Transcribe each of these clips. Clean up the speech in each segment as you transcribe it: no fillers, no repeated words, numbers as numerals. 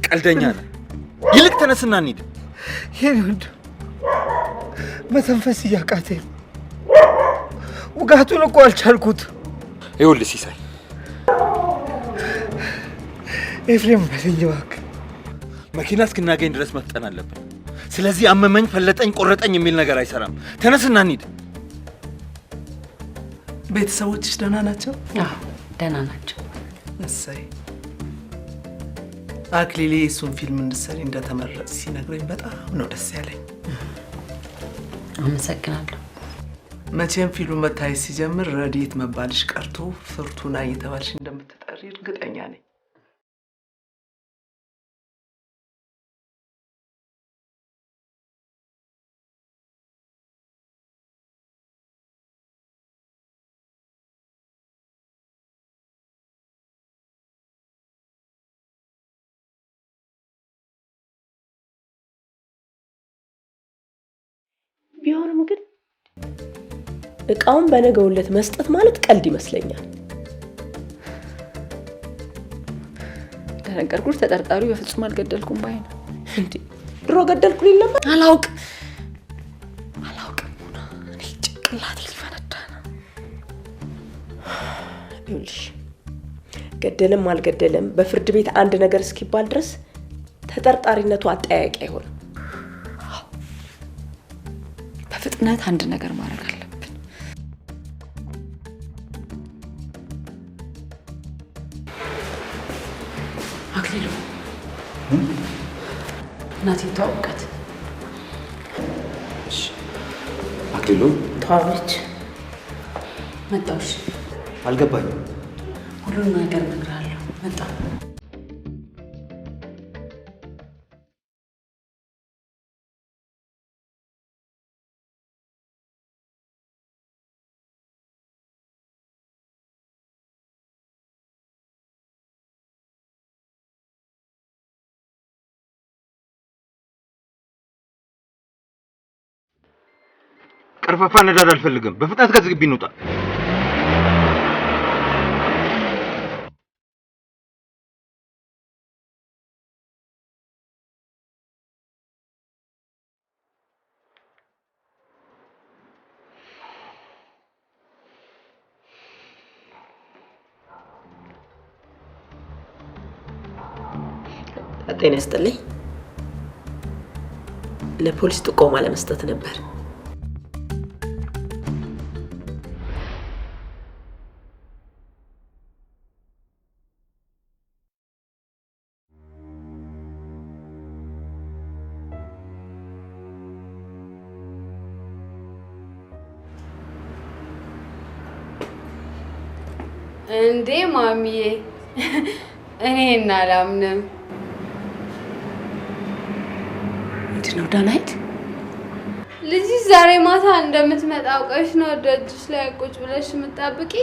ቀልደኛ ነህ። ይልቅ ተነስና እንሂድ። ይሄን መተንፈስ እያቃተኝ ውጋቱን እኮ አልቻልኩት። ይኸውልህ ሲሳይ፣ ኤፍሬም በለኝ እባክህ። መኪና እስክናገኝ ድረስ መፍጠን አለብን። ስለዚህ አመመኝ፣ ፈለጠኝ፣ ቆረጠኝ የሚል ነገር አይሰራም። ተነስና እንሂድ። ቤተሰቦችሽ ደህና ናቸው? አዎ ደህና ናቸው። እሰይ። አክሊሌ እሱን ፊልም እንድትሰሪ እንደተመረጥሽ ሲነግረኝ በጣም ነው ደስ ያለኝ። አመሰግናለሁ። መቼም ፊልሙ መታየት ሲጀምር ረድኤት መባልሽ ቀርቶ ፍርቱና እየተባልሽ እንደምትጠሪ እርግጠኛ ነኝ። ቢሆንም ግን እቃውን በነገውለት መስጠት ማለት ቀልድ ይመስለኛል። ተነገርኩት። ተጠርጣሪው በፍጹም አልገደልኩም ባይ ነው። እንዴ ድሮ ገደልኩ ሊል ነበር። አላውቅም። እኔ ጭንቅላቴ ሊፈነዳ ነው። ይኸውልሽ ገደለም አልገደለም በፍርድ ቤት አንድ ነገር እስኪባል ድረስ ተጠርጣሪነቱ አጠያያቂ አይሆንም። በፍጥነት አንድ ነገር ማድረግ አለብን። አክሊሉ እናቴን ተዋወቃት። አክሊሉ ተዋወች። መጣሁሽ። አልገባኝም። ሁሉን ነገር እነግርሃለሁ። መጣሁ። ቀርፋፋ ነዳድ አልፈልግም። በፍጥነት ከዚህ ግቢ እንውጣ። ጤና ይስጥልኝ። ለፖሊስ ጥቆማ ለመስጠት ነበር። እንዴ ማሚዬ፣ እኔና አላምንም። ምንድን ነው ዳናይት? ልጅሽ ዛሬ ማታ እንደምትመጣ አውቀሽ ነው ደጅሽ ላይ ቁጭ ብለሽ የምትጠብቂ?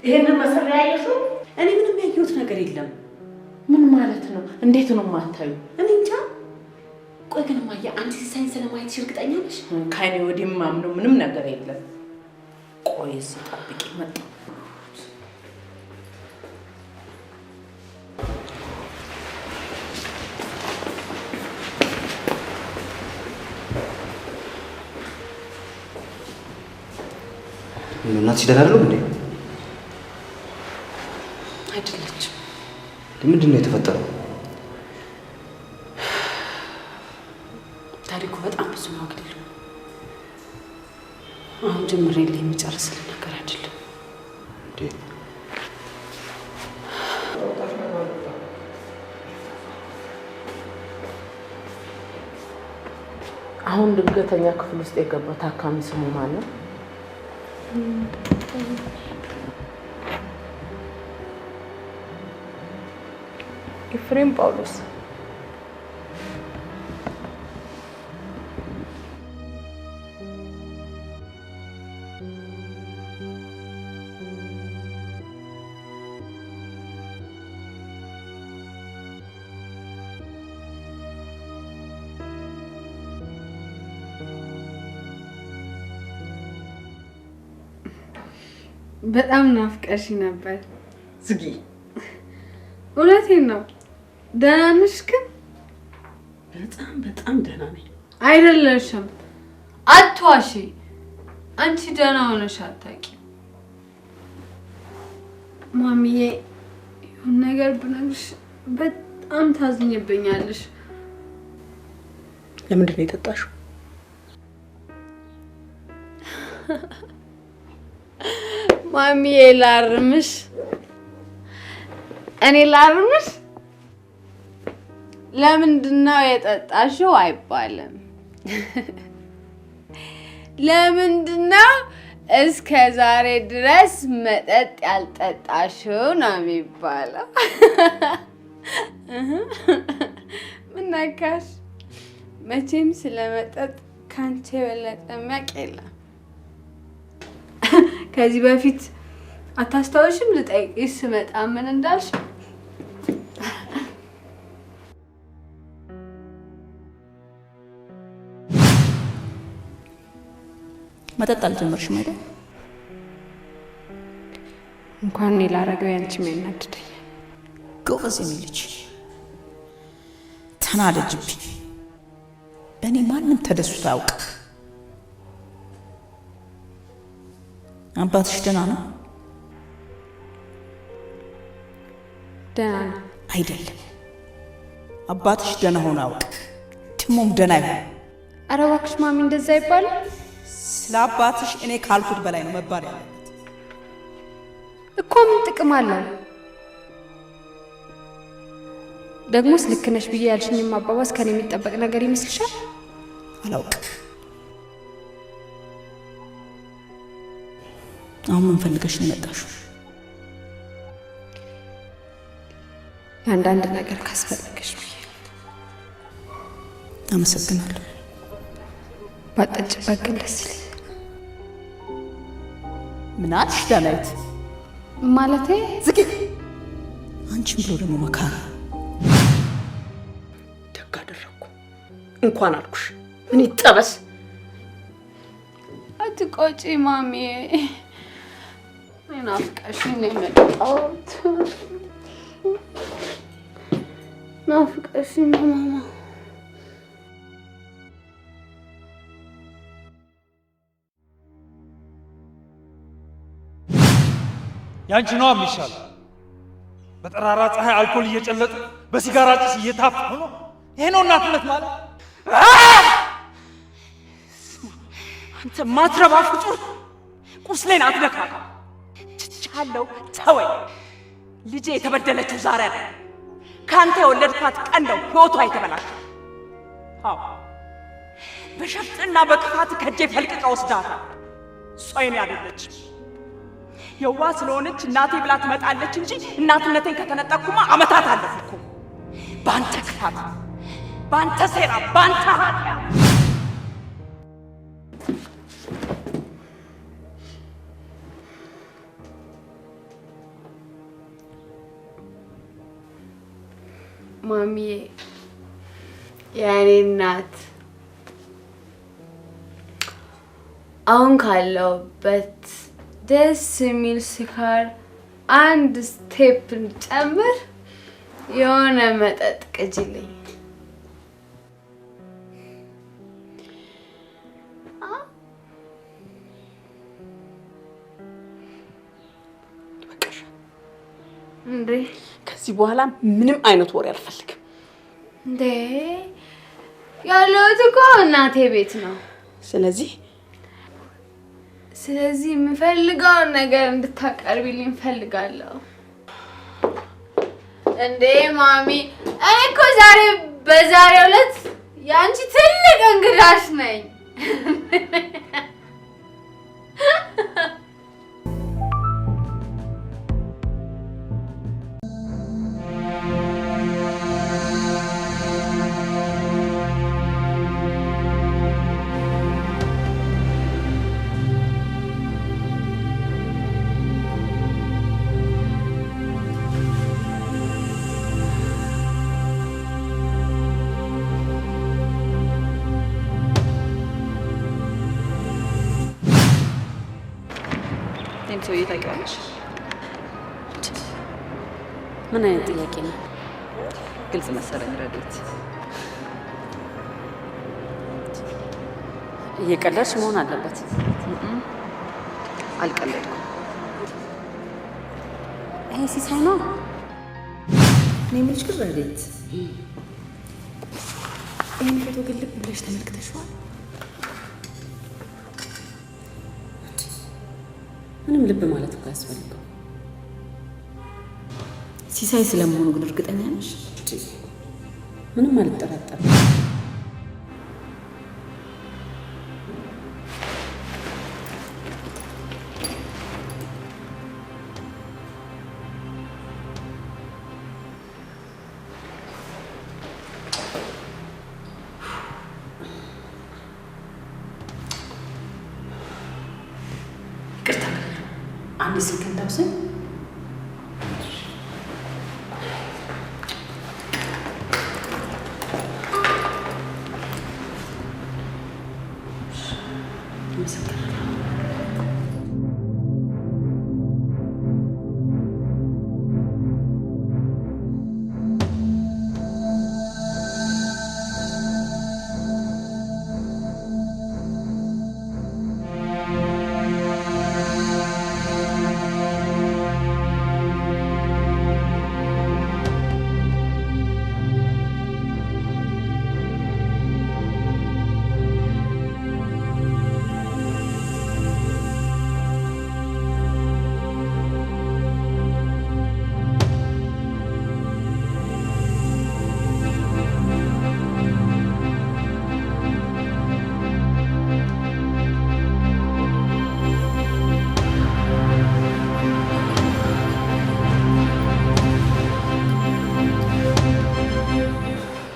ይሄንን መሰሪያ ያየሽው? እኔ ምንም ያየሁት ነገር የለም። ምን ማለት ነው? እንዴት ነው የማታዩ? እኔ እንጃ። ቆይ ግን ማያ አንቺ ሳይንስ ለማየት እርግጠኛ ነሽ? ከእኔ ወዲህ ማምነው ምንም ነገር የለም። ቆይ እስኪ ጠብቂ፣ መጣሁ። እናትሽ ደህና አይደሉም እንዴ? አይደለችም። ምንድን ነው የተፈጠረው? ታሪኩ በጣም ብዙ ነው አክሊሉ። አሁን ጀምሬ ላይ የሚጨርስልን ነገር አይደለም። እንዴ አሁን ድንገተኛ ክፍል ውስጥ የገባው ታካሚ ስሙ ማን ነው? ኤፍሬም ጳውሎስ። በጣም ናፍቀሽ ነበር። ዝጊ። እውነቴን ነው። ደህና ነሽ ግን? በጣም ደህና ነኝ። አይደለሽም። አትዋሺ። አንቺ ደህና ሆነሽ አታውቂም። ማሚዬ የሆነ ነገር ብነግርሽ በጣም ታዝኝብኛለሽ። ለምንድን ነው የጠጣሽው? ማሚዬ ላርምሽ? እኔ ላርምሽ? ለምንድነው የጠጣሽው አይባልም። ለምንድነው እስከ ዛሬ ድረስ መጠጥ ያልጠጣሽው ነው የሚባለው። ምን ነካሽ? መቼም ስለመጠጥ ካንቺ የበለጠ የሚያውቅ የለም። ከዚህ በፊት አታስታውሽም? ልጠይቅሽ ስመጣ ምን እንዳልሽ? መጠጥ አልጀመርሽም አይደል? እንኳን እኔ ላረገው ያንቺም ያናድደኝ። ጎበዝ የኔ ልጅ ተናደጅብኝ። በእኔ ማንም ተደስቶ አያውቅም። አባትሽ ደህና ነው? ደህና ነው አይደለም። አባትሽ ደህና ሆኖ አያውቅም። ትሞም ደህና ይሆን። ኧረ እባክሽ ማሚ እንደዛ ይባላል? ስለ አባትሽ እኔ ካልኩት በላይ ነው መባል ያለበት እኮ። ምን ጥቅም አለው? ደግሞስ ልክ ነሽ ብዬ ያልሽኝም አባባስ ከኔ የሚጠበቅ ነገር ይመስልሻል? አላውቅም። አሁን ምን ፈልገሽ ነው የመጣሽው? አንዳንድ ነገር ካስፈለገሽ ብዬ። አመሰግናለሁ። ባጠጭበት ግን ደስ ይለኛል። ምን አልሽ ዳናይት? ማለቴ ዝጊ። አንቺም ብሎ ደግሞ መካራ። ደግ አደረኩ። እንኳን አልኩሽ። ምን ይጠበስ? አትቆጪ ማሚ። ናፍቀሽኝ ነው የመጣሁት። ናፍቀሽኝ ነው ማማ። ያንቺ ነው የሚሻል። በጠራራ ፀሐይ አልኮል እየጨለጡ በሲጋራ ጭስ እየታፈኑ ይሄ ነው እናትነት ማለት? አንተ ማትረባ ፍጡር ቁስሌን አትነካካ። ችቻለሁ፣ ተወኝ። ልጄ የተበደለችው ዛሬ አይደል። ካንተ የወለድካት ቀን ነው ህይወቷ የተበላሸው። አዎ በሸፍጥና በክፋት ከጄ ፈልቅቃ ወስዳታል። እሷ የኔ አይደለችም። የዋ ስለሆነች እናቴ ብላ ትመጣለች እንጂ እናትነቴን ከተነጠቅኩማ አመታት አለፉ። በአንተ ክፋት፣ በአንተ ሴራ፣ በአንተ ኃጢአት ማሚዬ የኔ እናት አሁን ካለሁበት ደስ የሚል ስካር አንድ ስቴፕ እንጨምር የሆነ መጠጥ ቅጂልኝ። እንዴ ከዚህ በኋላ ምንም አይነት ወሬ አልፈልግም። እንዴ ያለሁት እኮ እናቴ ቤት ነው። ስለዚህ የምፈልገውን ነገር እንድታቀርቢልኝ ፈልጋለሁ። እንዴ ማሚ እኔ እኮ በዛሬው ዕለት የአንቺ ትልቅ እንግዳሽ ነኝ። ሰውዬ ታውቂዋለሽ? ምን አይነት ጥያቄ ነው? ግልጽ መሰለኝ ረዴት። እየቀለድሽ መሆን አለበት። አልቀለድኩም። ይሄ ሲሳይ ነው። እኔ የምልሽ ግን ረዴት፣ ይህን ፎቶ ግን ልብ ብለሽ ተመልክተሽዋል? ምንም ልብ ማለት እኮ ያስፈልገው። ሲሳይ ስለመሆኑ ግን እርግጠኛ ነሽ? ምንም አልጠራጠርም። አንድ ስልክ እንዳውሰኝ።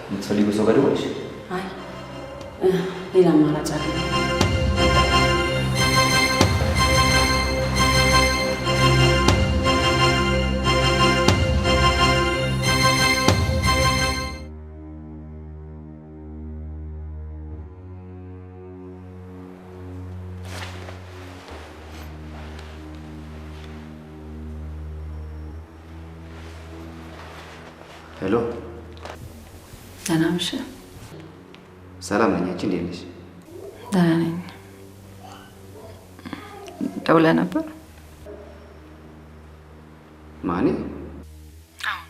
የምትፈልጊው ሰው ጋር ደወልሽ? አይ ሌላ አማራጭ አለ። ሄሎ፣ ደህና ነሽ? ሰላም ነኝ። አንቺ እንዴት ነሽ? ደህና ነኝ። ደውለህ ነበር? ማኔ? አሁን።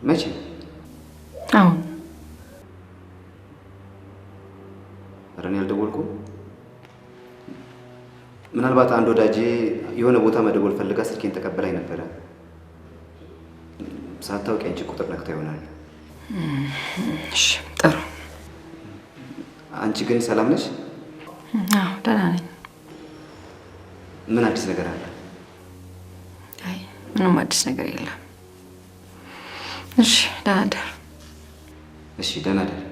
መቼ? አሁን። ኧረ እኔ አልደወልኩም። ምናልባት አንድ ወዳጄ የሆነ ቦታ መደወል ፈልጋ ስልኬን ተቀበላኝ ነበረ። ሳታውቂ አንቺ ቁጥር ነክታ ይሆናል። እሺ፣ ጥሩ። አንቺ ግን ሰላም ነሽ? አዎ፣ ደህና ነኝ። ምን አዲስ ነገር አለ? አይ፣ ምንም አዲስ ነገር የለም። እሺ፣ ደህና ደር። እሺ፣ ደህና ደር።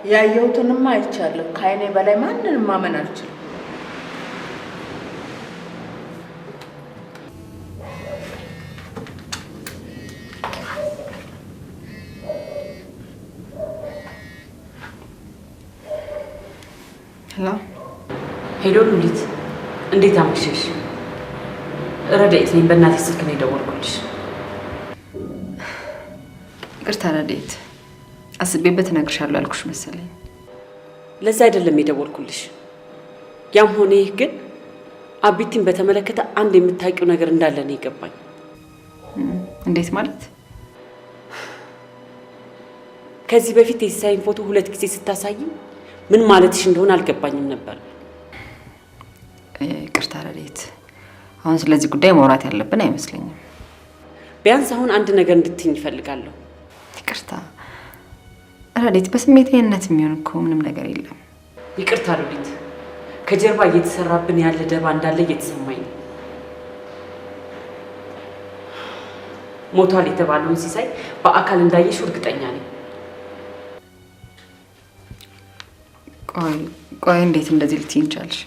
ያየሁትንም አይቻለሁ። ከአይኔ በላይ ማንንም ማመን አልችልም። ሄሎ ሄሎ፣ ሉሊት እንዴት አመሸሽ? ረድኤት ነኝ። በእናትሽ ስልክ ነው የደወልኩልሽ። ይቅርታ ረድኤት፣ አስቤበት እነግርሻለሁ ያልኩሽ መሰለኝ። ለዛ አይደለም የደወልኩልሽ። ያም ሆነ ይህ ግን አቢቲን በተመለከተ አንድ የምታውቂው ነገር እንዳለ ነው የገባኝ። እንዴት ማለት? ከዚህ በፊት የሲሳይን ፎቶ 2 ጊዜ ስታሳይ ምን ማለትሽ እንደሆነ አልገባኝም ነበር። ይቅርታ ረዴት፣ አሁን ስለዚህ ጉዳይ ማውራት ያለብን አይመስለኝም። ቢያንስ አሁን አንድ ነገር እንድትይኝ እፈልጋለሁ። ይቅርታ ረዴት፣ በስሜታዊነት የሚሆን እኮ ምንም ነገር የለም። ይቅርታ ሉሊት፣ ከጀርባ እየተሰራብን ያለ ደባ እንዳለ እየተሰማኝ ነው። ሞቷል የተባለውን ሲሳይ በአካል እንዳየሽ እርግጠኛ ነኝ። ቆይ እንዴት እንደዚህ ልትይኝ ቻልሽ?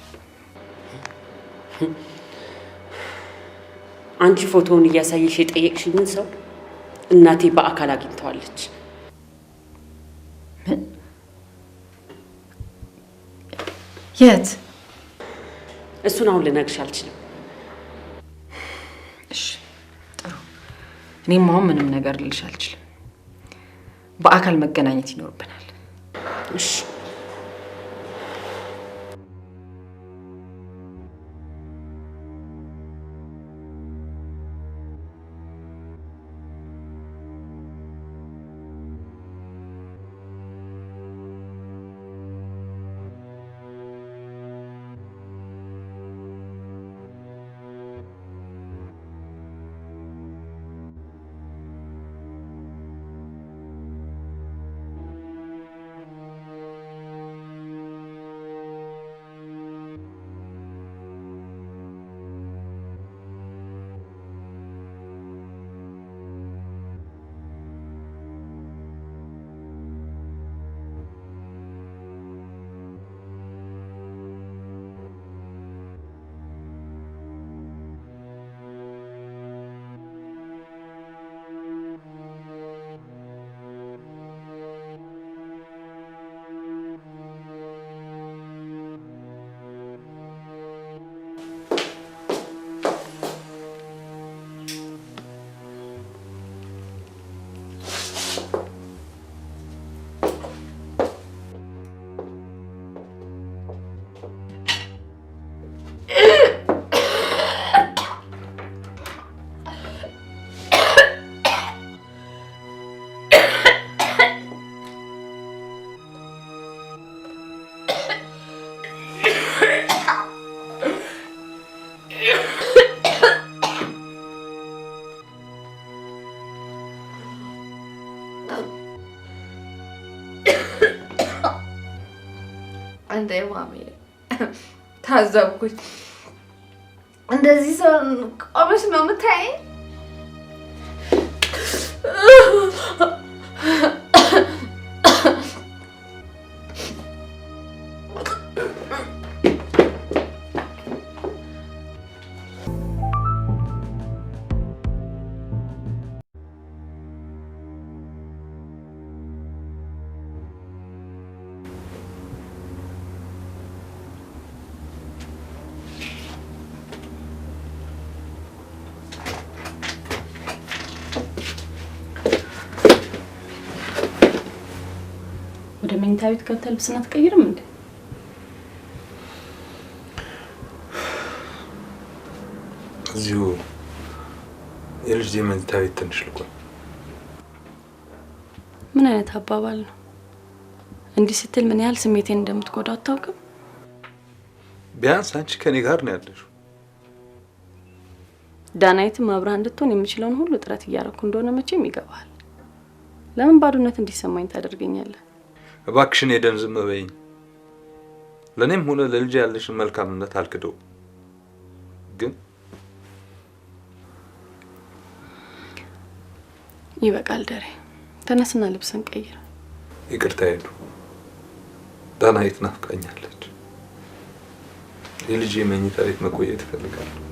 አንቺ ፎቶውን እያሳየሽ የጠየቅሽኝን ሰው እናቴ በአካል አግኝተዋለች። ምን? የት? እሱን አሁን ልነግርሽ አልችልም። እሺ ጥሩ። እኔም አሁን ምንም ነገር ልልሽ አልችልም። በአካል መገናኘት ይኖርብናል። እሺ አንተ ማሚ ታዘብኩኝ። እንደዚህ ሰው ቆመሽ ነው የምታይኝ? ወደ መኝታ ቤት ገብተህ ልብስን አትቀይርም እንዴ? እዚሁ የልጅ መኝታ ቤት ትንሽ ልቆይ። ምን አይነት አባባል ነው? እንዲህ ስትል ምን ያህል ስሜቴን እንደምትጎዳው አታውቅም? ቢያንስ አንቺ ከኔ ጋር ነው ያለሽው። ዳናይትም አብረህ እንድትሆን የምችለውን ሁሉ ጥረት እያደረኩ እንደሆነ መቼም ይገባሃል። ለምን ባዶነት እንዲሰማኝ ታደርገኛለህ? እባክሽን ሄደን ዝም በይኝ። ለኔም ሆነ ለልጅ ያለሽን መልካምነት አልክደው። ግን ይበቃል ደሬ፣ ተነስና ልብስን ቀይር። ይቅርታ ሄዱ። ዳናይት ናፍቃኛለች። የልጅ መኝታ ቤት መቆየት እፈልጋለሁ።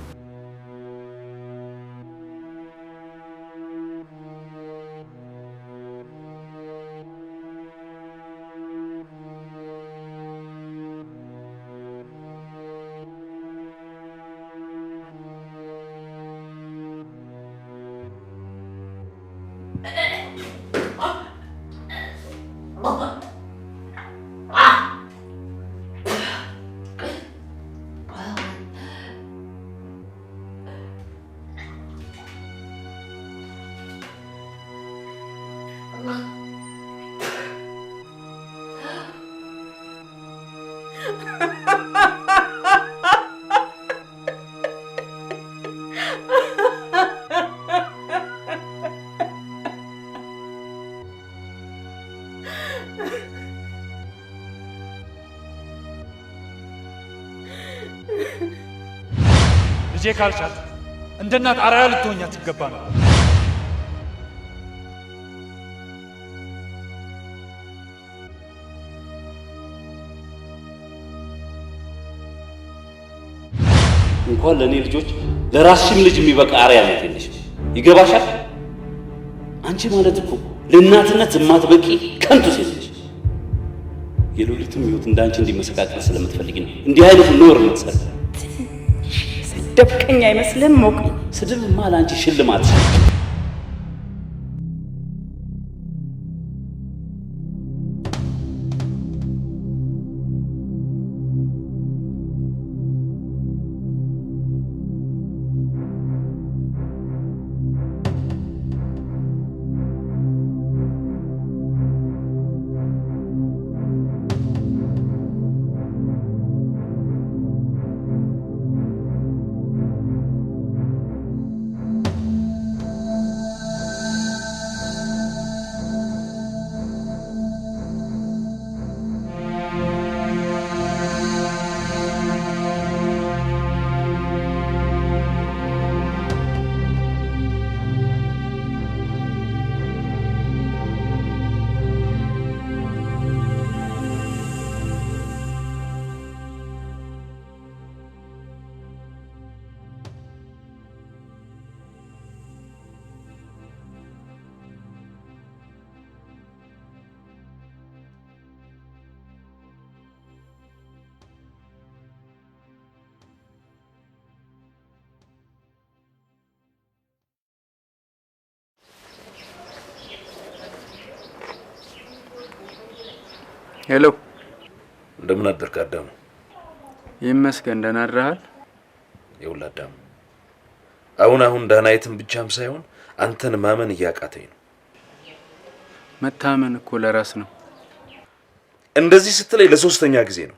ልጄ ካልቻት እንደ እናት አርአያ ልትሆኛት ይገባ ነው። እንኳን ለኔ ልጆች ለራስሽም ልጅ የሚበቃ አርአያነት የለሽም። ይገባሻል? አንቺ ማለት እኮ ለእናትነት የማትበቂ ከንቱ ሴት ነሽ። የሉሊትም ህይወት እንዳንቺ እንዲመሰቃቀል ስለምትፈልጊ ነው እንዲህ አይነት ኖር የምትሰራ። ደብቀኛ አይመስልም? ሞቅ ስድብማ ለአንቺ ሽልማት። ሄሎ፣ እንደምን አደርክ አዳሙ? ይመስገን። ደህና አድረሃል? ይኸውልህ አዳሙ፣ አሁን ዳናይትን ብቻም ሳይሆን አንተን ማመን እያቃተኝ ነው። መታመን እኮ ለራስ ነው። እንደዚህ ስትለኝ ለሶስተኛ ጊዜ ነው።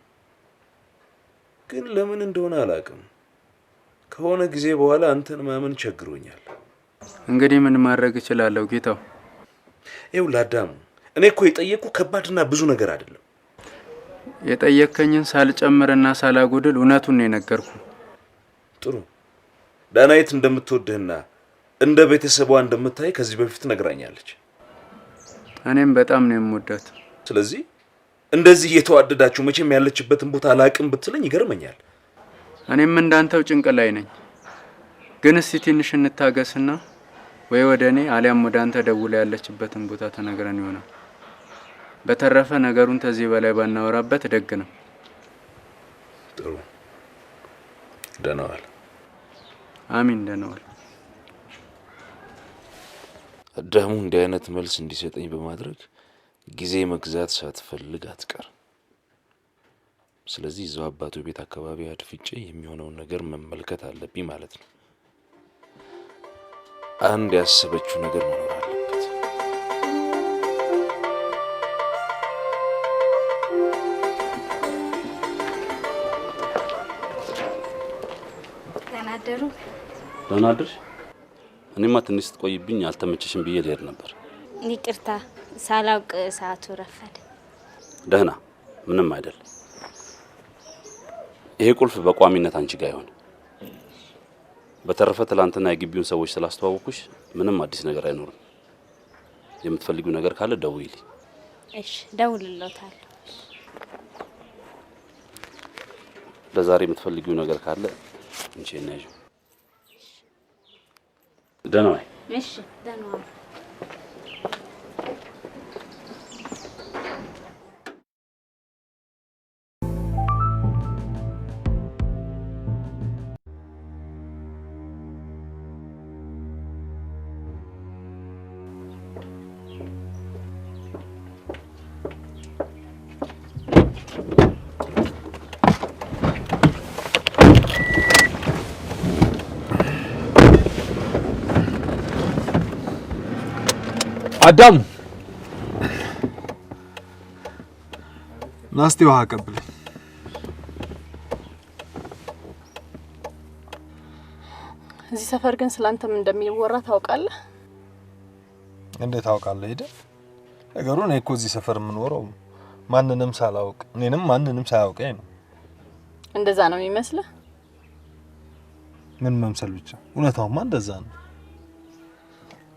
ግን ለምን እንደሆነ አላውቅም። ከሆነ ጊዜ በኋላ አንተን ማመን ቸግሮኛል። እንግዲህ ምን ማድረግ እችላለሁ ጌታው? ይኸውልህ አዳሙ፣ እኔ እኮ የጠየቅኩ ከባድና ብዙ ነገር አይደለም። የጠየቅከኝን ሳልጨምርና ሳላጎድል እውነቱን ነው የነገርኩ። ጥሩ። ዳናይት እንደምትወድህና እንደ ቤተሰቧ እንደምታይ ከዚህ በፊት ነግራኛለች። እኔም በጣም ነው የምወዳት። ስለዚህ እንደዚህ እየተዋደዳችሁ መቼም ያለችበትን ቦታ አላቅም ብትለኝ ይገርመኛል። እኔም እንዳንተው ጭንቅ ላይ ነኝ። ግን እስቲ ትንሽ እንታገስና ወይ ወደ እኔ አሊያም ወደ አንተ ደውላ ያለችበትን ቦታ ተነግረን ይሆናል። በተረፈ ነገሩን ከዚህ በላይ ባናወራበት ደግ ነው። ጥሩ። ደህና ዋል። አሚን፣ ደህና ዋል። አዳሙ እንዲህ አይነት መልስ እንዲሰጠኝ በማድረግ ጊዜ መግዛት ሳትፈልግ አትቀር። ስለዚህ እዛው አባቱ ቤት አካባቢ አድፍጬ የሚሆነውን ነገር መመልከት አለብኝ ማለት ነው። አንድ ያሰበችው ነገር መኖር አለበት። ተናደሩ። ደህና አደርሽ? እኔማ ትንሽ ስትቆይብኝ አልተመቸሽም ብዬ ልሄድ ነበር። ይቅርታ፣ ሳላውቅ ሰዓቱ ረፈደ። ደህና፣ ምንም አይደል። ይሄ ቁልፍ በቋሚነት አንቺ ጋር ይሆን። በተረፈ ትላንትና የግቢውን ሰዎች ስላስተዋወኩሽ ምንም አዲስ ነገር አይኖርም። የምትፈልጊው ነገር ካለ ደውይልኝ። እሺ፣ ደውልልዎታለሁ። ለዛሬ የምትፈልጊው ነገር ካለ እንቺ ነሽ። ደህና ነኝ። እሺ፣ ደህና ነኝ። አዳም፣ ናስቲ ውሃ አቀብለኝ። እዚህ ሰፈር ግን ስላንተም እንደሚወራ ታውቃለህ? እንዴት ታውቃለህ? ሄደ ነገሩ ነው እኮ እዚህ ሰፈር የምኖረው ማንንም ሳላውቅ እኔንም ማንንም ሳያውቀኝ ነው። እንደዛ ነው የሚመስልህ? ምን መምሰል ብቻ እውነታውማ እንደዛ ነው።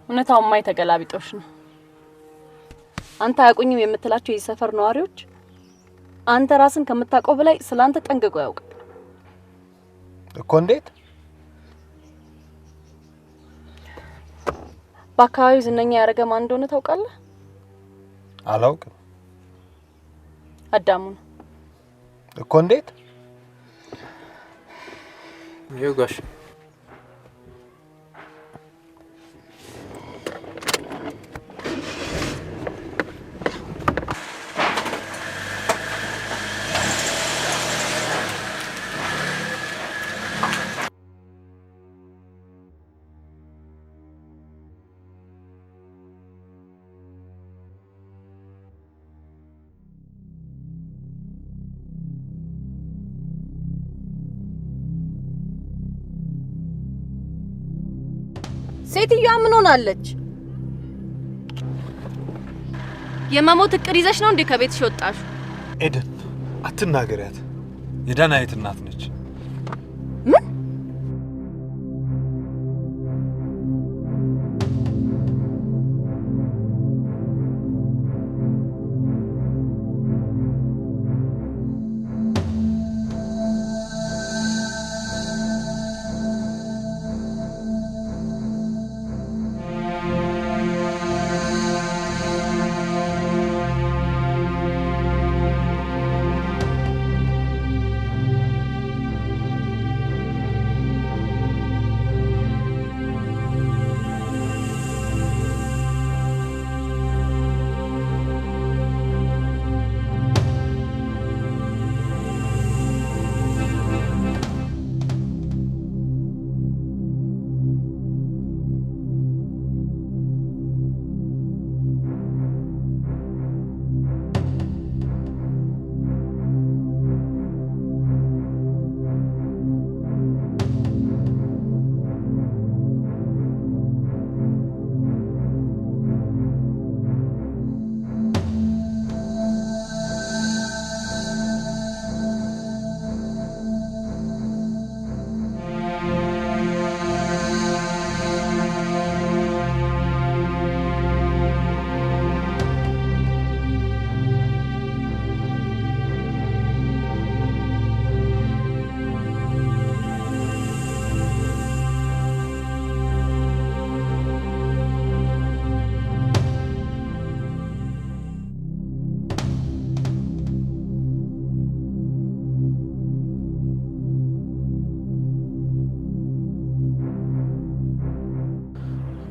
እውነታውማ የተገላቢጦሽ ነው። አንተ አያውቁኝም የምትላቸው የዚህ ሰፈር ነዋሪዎች አንተ ራስን ከምታውቀው በላይ ስላንተ ጠንቅቆ ያውቃል እኮ። እንዴት? በአካባቢው ዝነኛ ያደረገ ማን እንደሆነ ታውቃለህ? አላውቅም። አዳሙ ነው እኮ። እንዴት? ይኸው ጋሽ ሴትዮዋ ምን ሆናለች? የመሞት እቅድ ይዘሽ ነው እንዴ ከቤትሽ ወጣሽ? ኤደን አትናገሪያት። የዳናይት እናት ነች። ምን?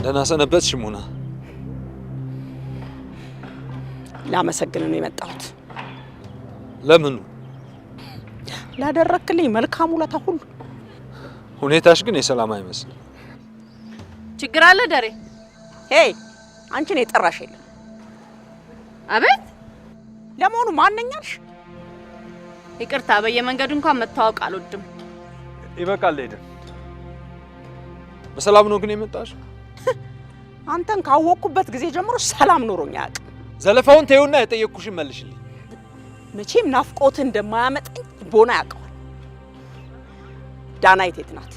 ደህና ሰነበት ሽሙና። ላመሰግን ነው የመጣሁት። ለምኑ? ላደረክልኝ መልካም ውለታ ሁሉ። ሁኔታሽ ግን የሰላም አይመስል። ችግር አለ ደሬ? ሄይ አንቺን የጠራሽ የለም። አቤት። ለመሆኑ ማንኛልሽ? ይቅርታ በየመንገዱ እንኳን መታወቅ አልወድም። ይበቃል ሄደን። በሰላም ነው ግን የመጣሽ? አንተን ካወቅኩበት ጊዜ ጀምሮ ሰላም ኖሮኛ አያውቅም። ዘለፋውን ተይውና የጠየቅኩሽን መልሽልኝ። መቼም ናፍቆት እንደማያመጣኝ ቦና ያውቀዋል። ዳናይት የት ናት?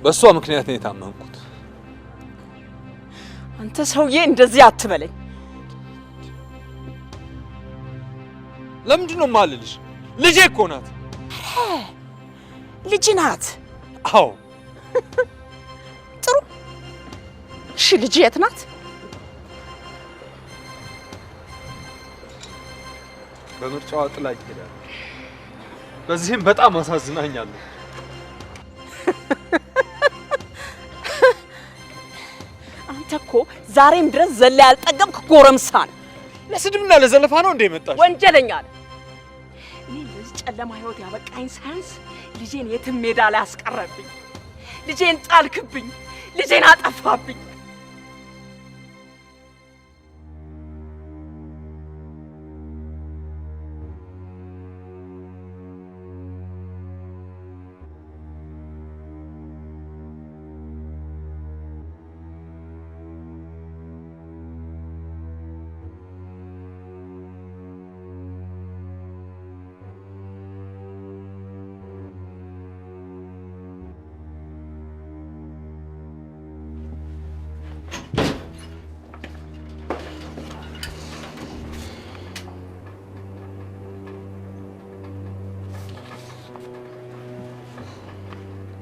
በሷ ምክንያት ነው የታመንኩት። አንተ ሰውዬ እንደዚህ አትበለኝ። ለምንድን ነው የማልልሽ? ልጄ እኮ ናት። ልጅ ናት? አዎ። ጥሩ። እሺ ልጅ የት ናት? በምርጫዋ ጥላ ይሄዳለች። በዚህም በጣም አሳዝናኛለች። አንተ እኮ ዛሬም ድረስ ዘላ ያልጠገብክ ጎረምሳ ነህ። ለስድብና ለዘለፋ ነው እንደ መጣሽ? ወንጀለኛ ነህ። እኔ ለዚህ ጨለማ ህይወት ያበቃኝ ሳይንስ ልጄን የትም ሜዳ ላይ አስቀረብኝ። ልጄን ጣልክብኝ። ልጄን አጠፋብኝ።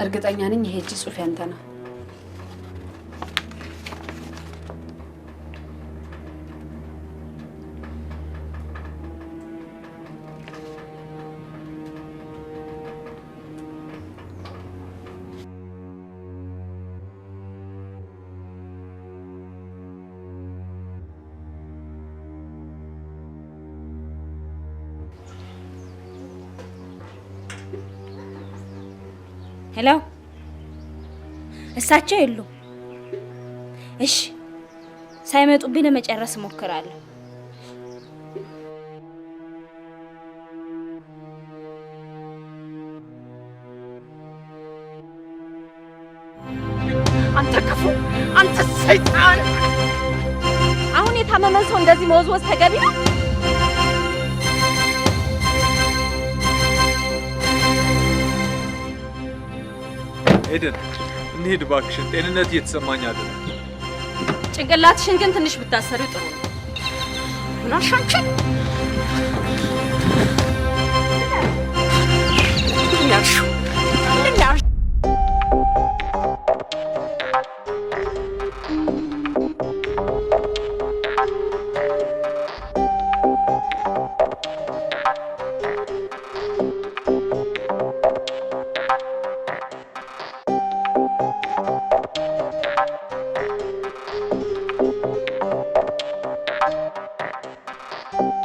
እርግጠኛ ነኝ ይሄ እጅ ጽሑፍ ያንተ ነው። ሄሎ፣ እሳቸው የሉም። እሺ፣ ሳይመጡብኝ ለመጨረስ እሞክራለሁ። አንተ ክፉ፣ አንተ ሰይጣን! አሁን የታመመን ሰው እንደዚህ መወዝወዝ ተገቢ ነው? ኤደን እንሂድ እባክሽን፣ ጤንነት እየተሰማኝ አይደለም። ጭንቅላትሽን ግን ትንሽ ብታሰሪው ጥሩ ነው። ምን አሻንቺ? Thank you.